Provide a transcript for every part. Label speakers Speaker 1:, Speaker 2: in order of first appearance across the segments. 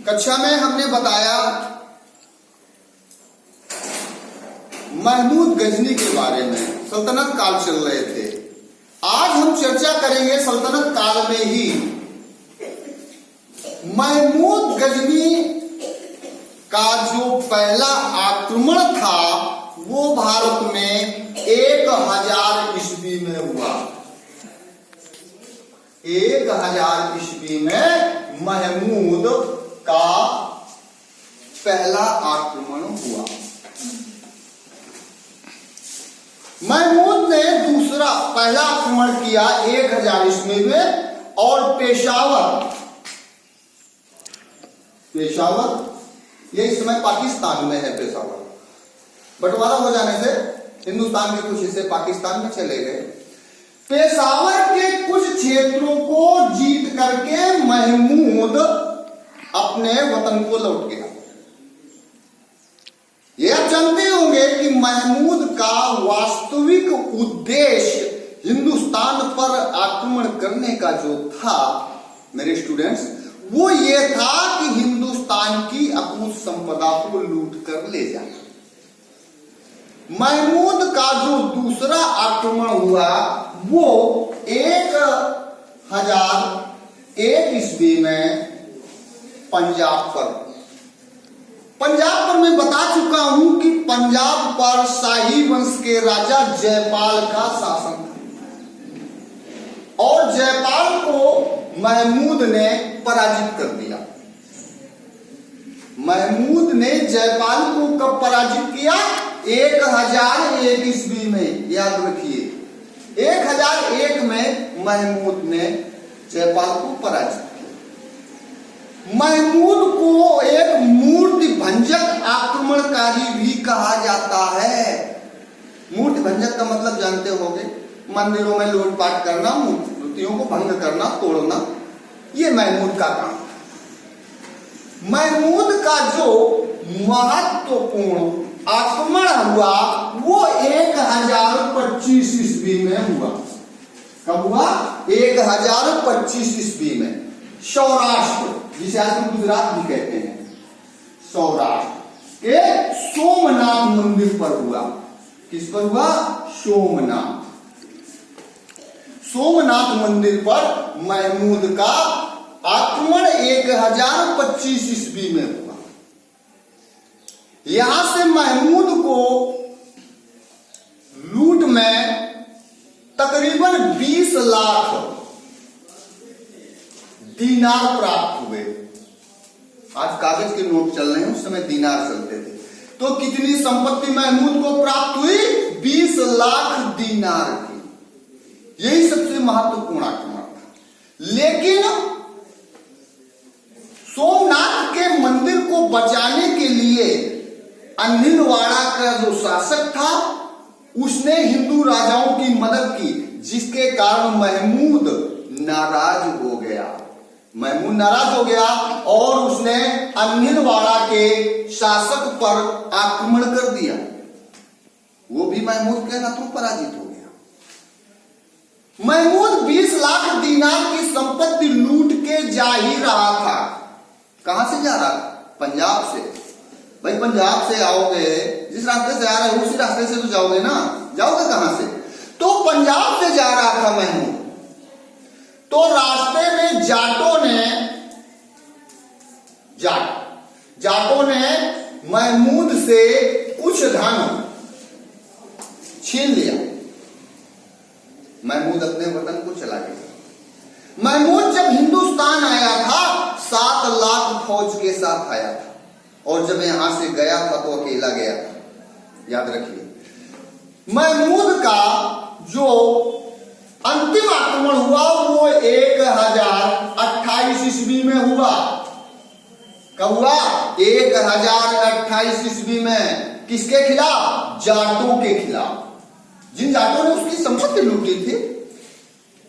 Speaker 1: कक्षा में हमने बताया महमूद गजनी के बारे में, सल्तनत काल चल रहे थे। आज हम चर्चा करेंगे सल्तनत काल में ही महमूद गजनी का जो पहला आक्रमण था वो भारत में 1000 ईस्वी में हुआ। 1000 ईस्वी में महमूद का पहला आक्रमण हुआ। महमूद ने पहला आक्रमण किया 1000 ईस्वी में और पेशावर ये इस समय पाकिस्तान में है। पेशावर बंटवारा हो जाने से हिंदुस्तान के कुछ हिस्से पाकिस्तान में चले गए। पेशावर के कुछ क्षेत्रों को जीत करके महमूद अपने वतन को लौट गया। ये आप जानते होंगे कि महमूद का वास्तविक उद्देश्य हिंदुस्तान पर आक्रमण करने का जो था मेरे स्टूडेंट्स, वो ये था कि हिंदुस्तान की अकूत संपदा को लूट कर ले जाना। महमूद का जो दूसरा आक्रमण हुआ वो 1001 ईस्वी में पंजाब पर मैं बता चुका हूं कि पंजाब पर शाही वंश के राजा जयपाल का शासन था और जयपाल को महमूद ने पराजित कर दिया। महमूद ने जयपाल को कब पराजित किया? 1001 ईस्वी में। याद रखिए 1001 में महमूद ने जयपाल को पराजित किया। महमूद को एक मूर्ति भंजक आक्रमणकारी भी कहा जाता है। मूर्ति भंजक का मतलब जानते होंगे, मंदिरों में लूटपाट करना, मूर्तियों को भंग करना, तोड़ना, ये महमूद का काम। महमूद का जो महत्वपूर्ण आक्रमण हुआ वो 1025 ईस्वी में हुआ। कब हुआ? 1025 ईस्वी में सौराष्ट्र, जिसे आज हम गुजरात भी कहते हैं, सौराष्ट्र के सोमनाथ मंदिर पर हुआ। किस पर हुआ? सोमनाथ मंदिर पर महमूद का आक्रमण 1025 ईस्वी में हुआ। यहां से महमूद को लूट में तकरीबन 20 लाख दीनार प्राप्त हुए। आज कागज के नोट चल रहे हैं, उस समय दीनार चलते थे। तो कितनी संपत्ति महमूद को प्राप्त हुई? 20 लाख दीनार की। यही सबसे महत्वपूर्ण आक्रमण था। लेकिन सोमनाथ के मंदिर को बचाने के लिए अन्हिलवाड़ा का जो शासक था उसने हिंदू राजाओं की मदद की, जिसके कारण महमूद नाराज हो गया और उसने अन्हिलवाड़ा के शासक पर आक्रमण कर दिया। वो भी महमूद के हाथों पराजित हो गया। महमूद 20 लाख दीनार की संपत्ति लूट के जा ही रहा था। कहां से जा रहा था? पंजाब से। भाई पंजाब से आओगे, जिस रास्ते से आ रहे हो उसी रास्ते से तो जाओगे ना, जाओगे कहां से? तो पंजाब से जा रहा था महमूद। तो रास्ते में जाटों ने महमूद से कुछ धन छीन लिया। महमूद अपने वतन को चला गया। महमूद जब हिंदुस्तान आया था 7 लाख फौज के साथ आया था और जब यहां से गया था तो अकेला गया था। याद रखिए महमूद का जो अंतिम आक्रमण हुआ वो 1028 ईस्वी में हुआ। कब हुआ? 1028 ईस्वी में। किसके खिलाफ? जाटों के खिलाफ। जिन जाटों ने उसकी संपत्ति लूटी थी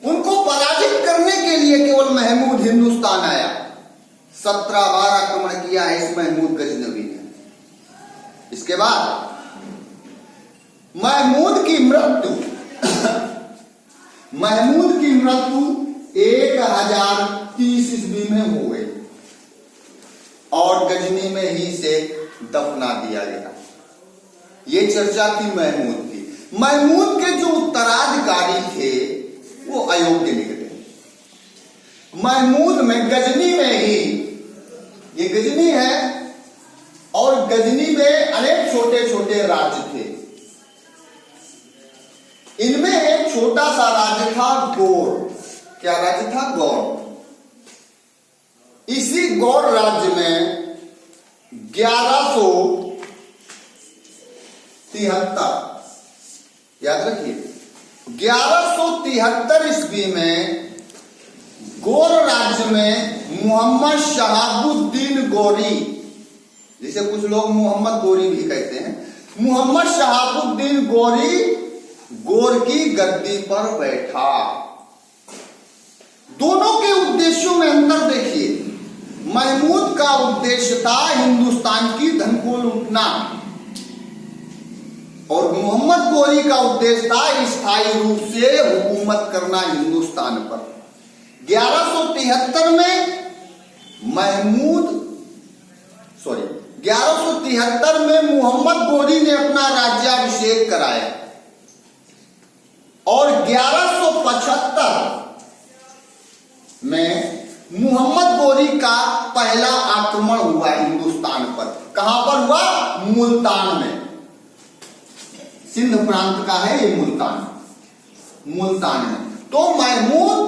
Speaker 1: उनको पराजित करने के लिए केवल महमूद हिंदुस्तान आया। 17 बार आक्रमण किया है इस महमूद गजनवी ने। इसके बाद महमूद की मृत्यु 1030 ईस्वी में हो गई गजनी में ही से दफना दिया गया। ये चर्चा थी महमूद की। महमूद के जो उत्तराधिकारी थे वो अयोग्य निकले। महमूद में गजनी में ही, ये गजनी है और गजनी में अनेक छोटे छोटे राज्य थे। इनमें एक छोटा सा राज्य था गौड़। क्या राज्य था? गौड़। इसी गौड़ राज्य में 1173, याद रखिए, 1173 ईस्वी में गौड़ राज्य में मोहम्मद शहाबुद्दीन गौरी, जिसे कुछ लोग मोहम्मद गौरी भी कहते हैं, मोहम्मद शहाबुद्दीन गौरी गौर की गद्दी पर बैठा। दोनों के उद्देश्यों में अंतर देखिए। महमूद का उद्देश्य था हिंदुस्तान की धन को लूटना और मोहम्मद गौरी का उद्देश्य था स्थायी रूप से हुकूमत करना हिंदुस्तान पर। 1173 में 1173 में मोहम्मद गौरी ने अपना राज्याभिषेक कराया और 1175 में मोहम्मद गौरी का पहला आक्रमण हुआ हिंदुस्तान पर। कहां पर हुआ? मुल्तान में। सिंध प्रांत का है ये मुल्तान में। तो महमूद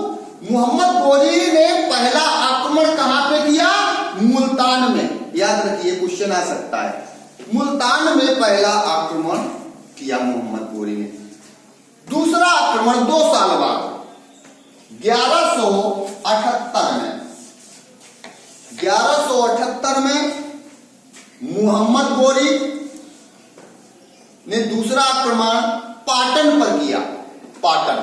Speaker 1: मोहम्मद गौरी ने पहला आक्रमण कहां पे किया? मुल्तान में। याद रखिए, क्वेश्चन आ सकता है। मुल्तान में पहला आक्रमण किया मोहम्मद गौरी ने। दूसरा आक्रमण 2 साल बाद 1178 में मोहम्मद गौरी ने दूसरा आक्रमण पाटन पर किया। पाटन